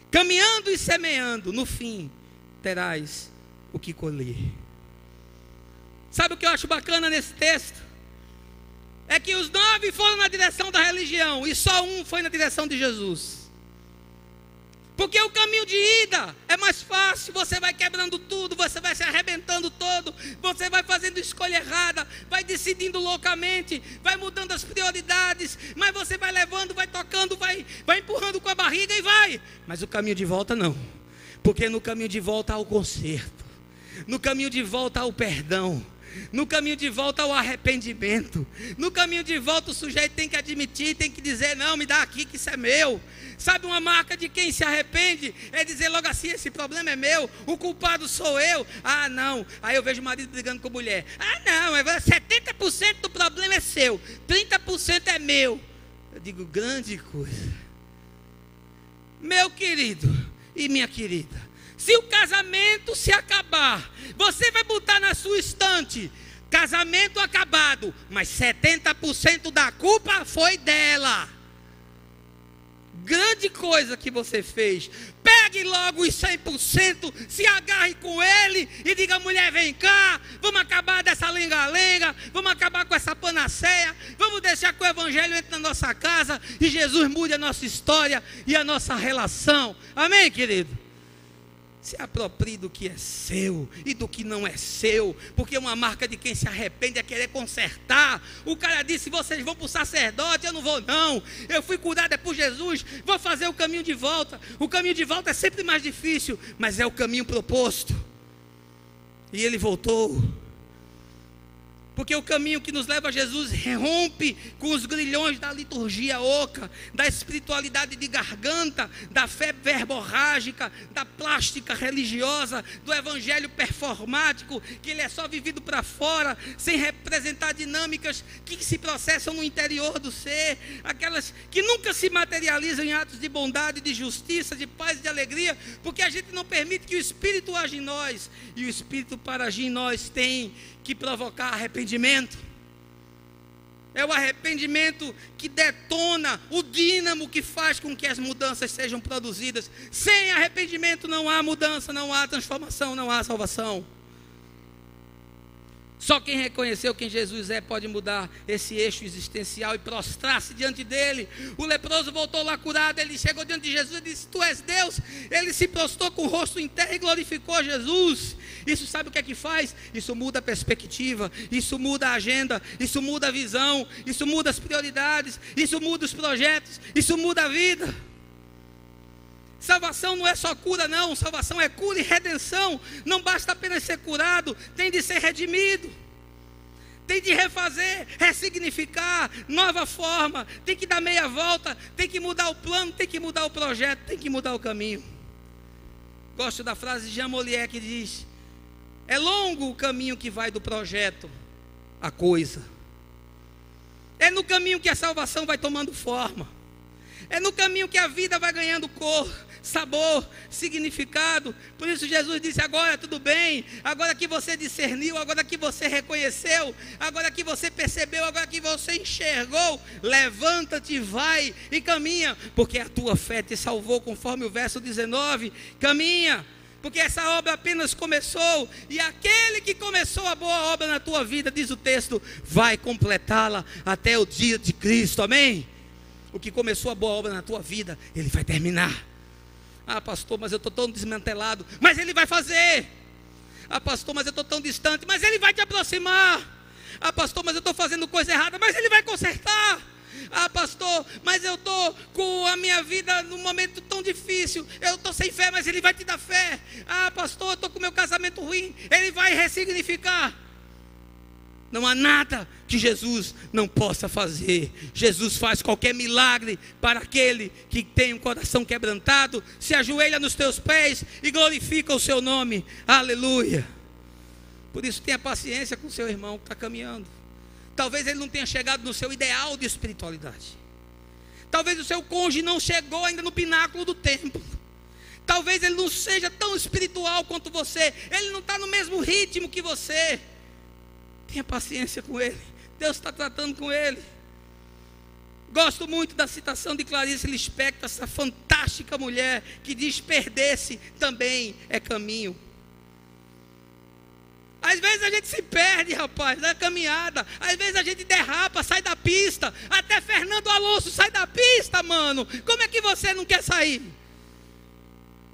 Caminhando e semeando, no fim terás o que colher. Sabe o que eu acho bacana nesse texto? É que os 9 foram na direção da religião e só um foi na direção de Jesus. Porque o caminho de ida é mais fácil, você vai quebrando tudo, você vai se arrebentando todo, você vai fazendo escolha errada, vai decidindo loucamente, vai mudando as prioridades, mas você vai levando, vai tocando, vai empurrando com a barriga e vai. Mas o caminho de volta não, porque no caminho de volta há o conserto, no caminho de volta há o perdão, no caminho de volta ao arrependimento, no caminho de volta o sujeito tem que admitir, tem que dizer: não, me dá aqui que isso é meu. Sabe, uma marca de quem se arrepende é dizer logo assim: esse problema é meu, o culpado sou eu. Ah não, aí eu vejo o marido brigando com a mulher: ah não, 70% do problema é seu, 30% é meu. Eu digo: grande coisa. Meu querido e minha querida, se o casamento se acabar, você vai botar na sua estante: casamento acabado, mas 70% da culpa foi dela. Grande coisa que você fez. Pegue logo os 100%, se agarre com ele e diga: mulher, vem cá, vamos acabar dessa lenga-lenga, vamos acabar com essa panaceia, vamos deixar que o evangelho entre na nossa casa e Jesus mude a nossa história e a nossa relação. Amém, querido? Se aproprie do que é seu e do que não é seu, porque uma marca de quem se arrepende é querer consertar. O cara disse: vocês vão para o sacerdote, eu não vou não, eu fui curado é por Jesus, vou fazer o caminho de volta. O caminho de volta é sempre mais difícil, mas é o caminho proposto. E ele voltou, porque o caminho que nos leva a Jesus rompe com os grilhões da liturgia oca, da espiritualidade de garganta, da fé verborrágica, da plástica religiosa, do evangelho performático, que ele é só vivido para fora, sem representar dinâmicas que se processam no interior do ser, aquelas que nunca se materializam em atos de bondade, de justiça, de paz e de alegria, porque a gente não permite que o Espírito age em nós, e o Espírito, para agir em nós, tem que provocar arrependimento. É o arrependimento que detona o dínamo que faz com que as mudanças sejam produzidas. Sem arrependimento não há mudança, não há transformação, não há salvação. Só quem reconheceu quem Jesus é pode mudar esse eixo existencial e prostrar-se diante dele. O leproso voltou lá curado, ele chegou diante de Jesus e disse: tu és Deus. Ele se prostrou com o rosto em terra e glorificou Jesus. Isso sabe o que é que faz? Isso muda a perspectiva, isso muda a agenda, isso muda a visão, isso muda as prioridades, isso muda os projetos, isso muda a vida. Salvação não é só cura, não. Salvação é cura e redenção. Não basta apenas ser curado, tem de ser redimido. Tem de refazer, ressignificar, nova forma. Tem que dar meia volta, tem que mudar o plano, tem que mudar o projeto, tem que mudar o caminho. Gosto da frase de Jean Molière que diz: é longo o caminho que vai do projeto à coisa. É no caminho que a salvação vai tomando forma. É no caminho que a vida vai ganhando cor, sabor, significado. Por isso Jesus disse: agora tudo bem, agora que você discerniu, agora que você reconheceu, agora que você percebeu, agora que você enxergou, levanta-te, vai e caminha, porque a tua fé te salvou, conforme o verso 19. Caminha, porque essa obra apenas começou, e aquele que começou a boa obra na tua vida, diz o texto, vai completá-la até o dia de Cristo. Amém? O que começou a boa obra na tua vida, ele vai terminar. Ah, pastor, mas eu estou tão desmantelado. Mas ele vai fazer. Ah, pastor, mas eu estou tão distante. Mas ele vai te aproximar. Ah, pastor, mas eu estou fazendo coisa errada. Mas ele vai consertar. Ah, pastor, mas eu estou com a minha vida num momento tão difícil. Eu estou sem fé, mas ele vai te dar fé. Ah, pastor, eu estou com o meu casamento ruim. Ele vai ressignificar. Não há nada que Jesus não possa fazer. Jesus faz qualquer milagre para aquele que tem um coração quebrantado, se ajoelha nos teus pés e glorifica o seu nome. Aleluia. Por isso tenha paciência com o seu irmão que está caminhando. Talvez ele não tenha chegado no seu ideal de espiritualidade. Talvez o seu cônjuge não chegou ainda no pináculo do templo. Talvez ele não seja tão espiritual quanto você. Ele não está no mesmo ritmo que você. Tenha paciência com ele. Deus está tratando com ele. Gosto muito da citação de Clarice Lispector, essa fantástica mulher que diz: perder-se também é caminho. Às vezes a gente se perde, rapaz, na caminhada. Às vezes a gente derrapa, sai da pista. Até Fernando Alonso sai da pista, mano. Como é que você não quer sair?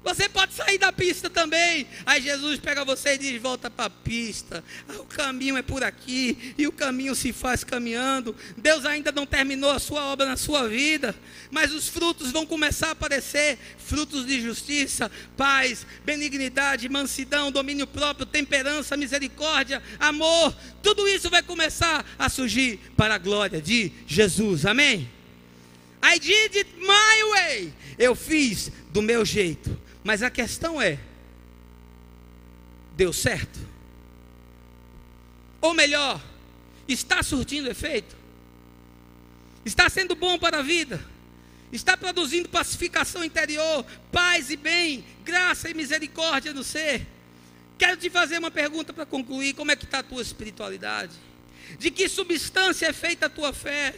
Você pode sair da pista também. Aí Jesus pega você e diz: volta para a pista. O caminho é por aqui. E o caminho se faz caminhando. Deus ainda não terminou a sua obra na sua vida, mas os frutos vão começar a aparecer. Frutos de justiça, paz, benignidade, mansidão, domínio próprio, temperança, misericórdia, amor. Tudo isso vai começar a surgir para a glória de Jesus. Amém? I did it my way. Eu fiz do meu jeito. Mas a questão é: deu certo? Ou melhor, está surtindo efeito? Está sendo bom para a vida? Está produzindo pacificação interior, paz e bem, graça e misericórdia no ser? Quero te fazer uma pergunta para concluir: como é que está a tua espiritualidade? De que substância é feita a tua fé?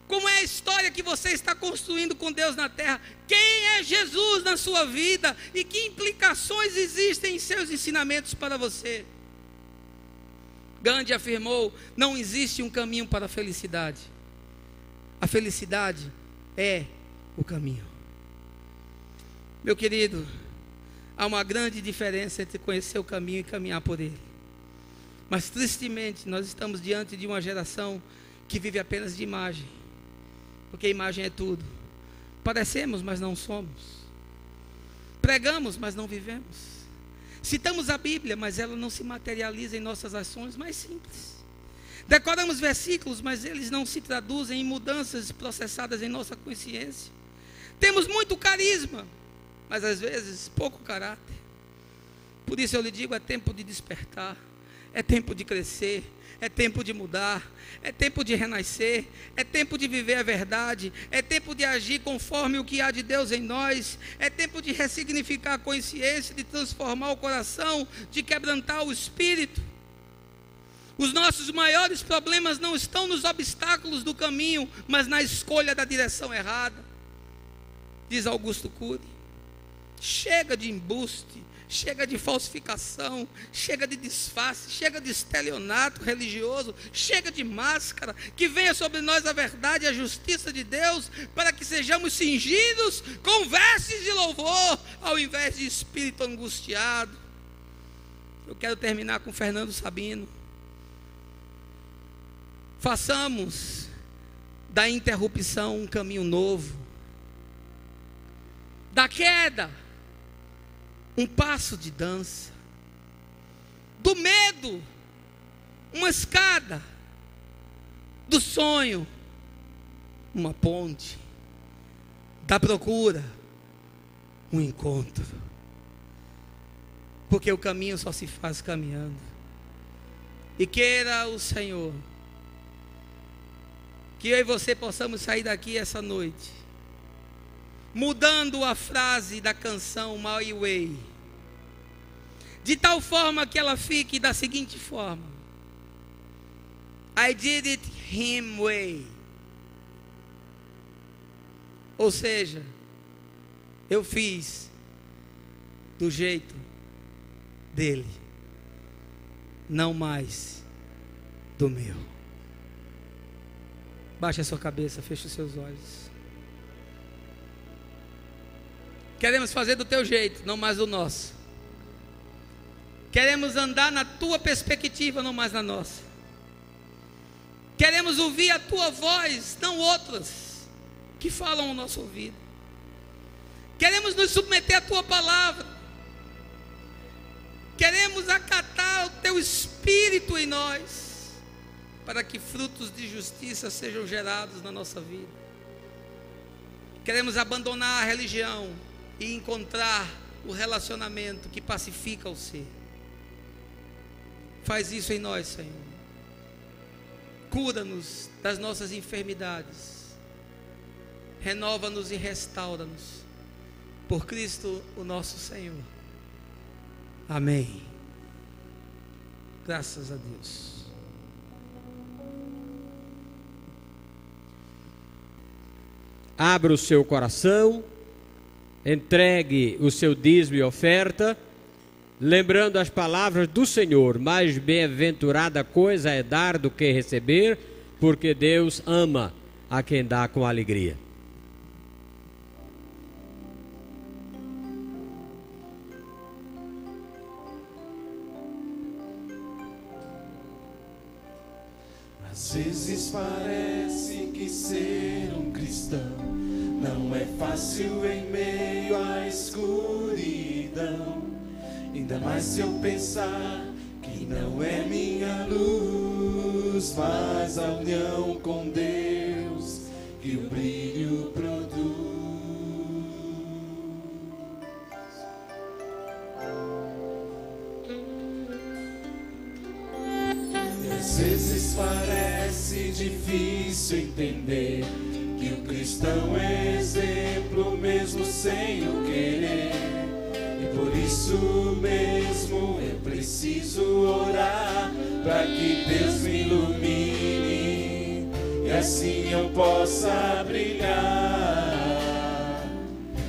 Como é a história que você está construindo com Deus na terra? Quem é Jesus na sua vida? E que implicações existem em seus ensinamentos para você? Gandhi afirmou: não existe um caminho para a felicidade. A felicidade é o caminho. Meu querido, há uma grande diferença entre conhecer o caminho e caminhar por ele. Mas tristemente nós estamos diante de uma geração que vive apenas de imagem. Porque a imagem é tudo. Parecemos, mas não somos. Pregamos, mas não vivemos. Citamos a Bíblia, mas ela não se materializa em nossas ações mais simples. Decoramos versículos, mas eles não se traduzem em mudanças processadas em nossa consciência. Temos muito carisma, mas às vezes pouco caráter. Por isso eu lhe digo: é tempo de despertar, é tempo de crescer, é tempo de mudar, é tempo de renascer, é tempo de viver a verdade, é tempo de agir conforme o que há de Deus em nós, é tempo de ressignificar a consciência, de transformar o coração, de quebrantar o espírito. Os nossos maiores problemas não estão nos obstáculos do caminho, mas na escolha da direção errada. Diz Augusto Cury: chega de embuste, chega de falsificação, chega de disfarce, chega de estelionato religioso, chega de máscara. Que venha sobre nós a verdade e a justiça de Deus, para que sejamos cingidos com vestes de louvor, ao invés de espírito angustiado. Eu quero terminar com Fernando Sabino. Façamos da interrupção um caminho novo. Da queda, um passo de dança. Do medo, uma escada. Do sonho, uma ponte. Da procura, um encontro. Porque o caminho só se faz caminhando. E queira o Senhor que eu e você possamos sair daqui essa noite mudando a frase da canção My Way, de tal forma que ela fique da seguinte forma: I did it him way. Ou seja, eu fiz do jeito dele, não mais do meu. Baixe a sua cabeça, feche os seus olhos. Queremos fazer do teu jeito, não mais do nosso. Queremos andar na tua perspectiva, não mais na nossa. Queremos ouvir a tua voz, não outras que falam ao nosso ouvido. Queremos nos submeter à tua palavra. Queremos acatar o teu espírito em nós, para que frutos de justiça sejam gerados na nossa vida. Queremos abandonar a religião e encontrar o relacionamento que pacifica o ser. Faz isso em nós, Senhor. Cura-nos das nossas enfermidades. Renova-nos e restaura-nos. Por Cristo, o nosso Senhor. Amém. Graças a Deus. Abra o seu coração, entregue o seu dízimo e oferta, lembrando as palavras do Senhor: mais bem-aventurada coisa é dar do que receber, porque Deus ama a quem dá com alegria. Às vezes parece que ser um cristão não é fácil em meio à escuridão. Ainda mais se eu pensar que não é minha luz, mas a união com Deus que o brilho produz. Às vezes parece difícil entender que o cristão é exemplo mesmo sem o querer. E por isso mesmo eu preciso orar para que Deus me ilumine e assim eu possa brilhar.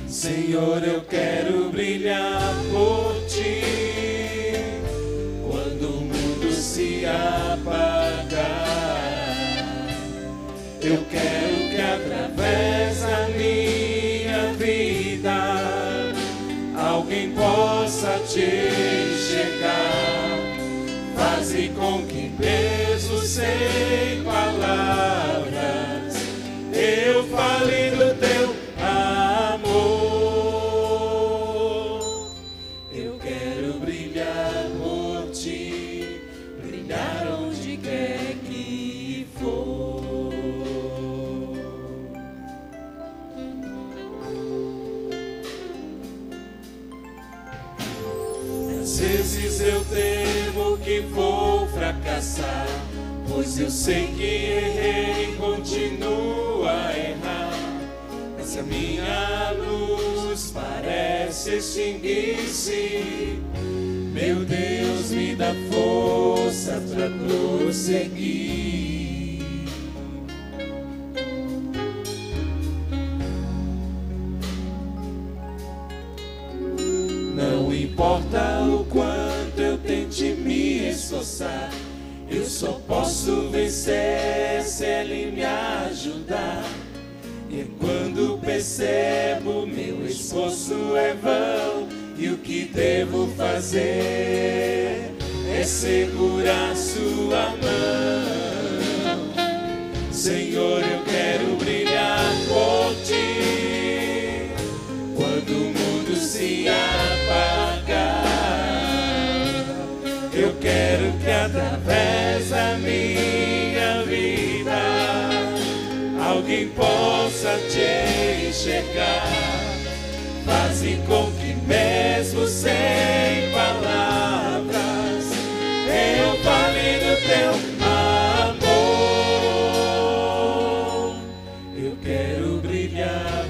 Senhor, eu quero brilhar por Ti quando o mundo se apagar. Eu quero que através da minha vida alguém possa Te enxergar. Faze com que mesmo sem palavras eu fale do Teu amor. Eu quero brilhar por Ti, brilhar onde quer que for. Às vezes eu temo que vou fracassar, pois eu sei que errei e continuo a errar. Mas se a minha luz parece extinguir-se, meu Deus, me dá força para prosseguir. Não importa o quanto eu tente me esforçar, eu só posso vencer se Ele me ajudar. E é quando percebo meu esforço é vão, e o que devo fazer é segurar Sua mão. Senhor, eu quero brilhar por Ti quando alguém possa te enxergar. Faze com que mesmo sem palavras eu fale do teu amor. Eu quero brilhar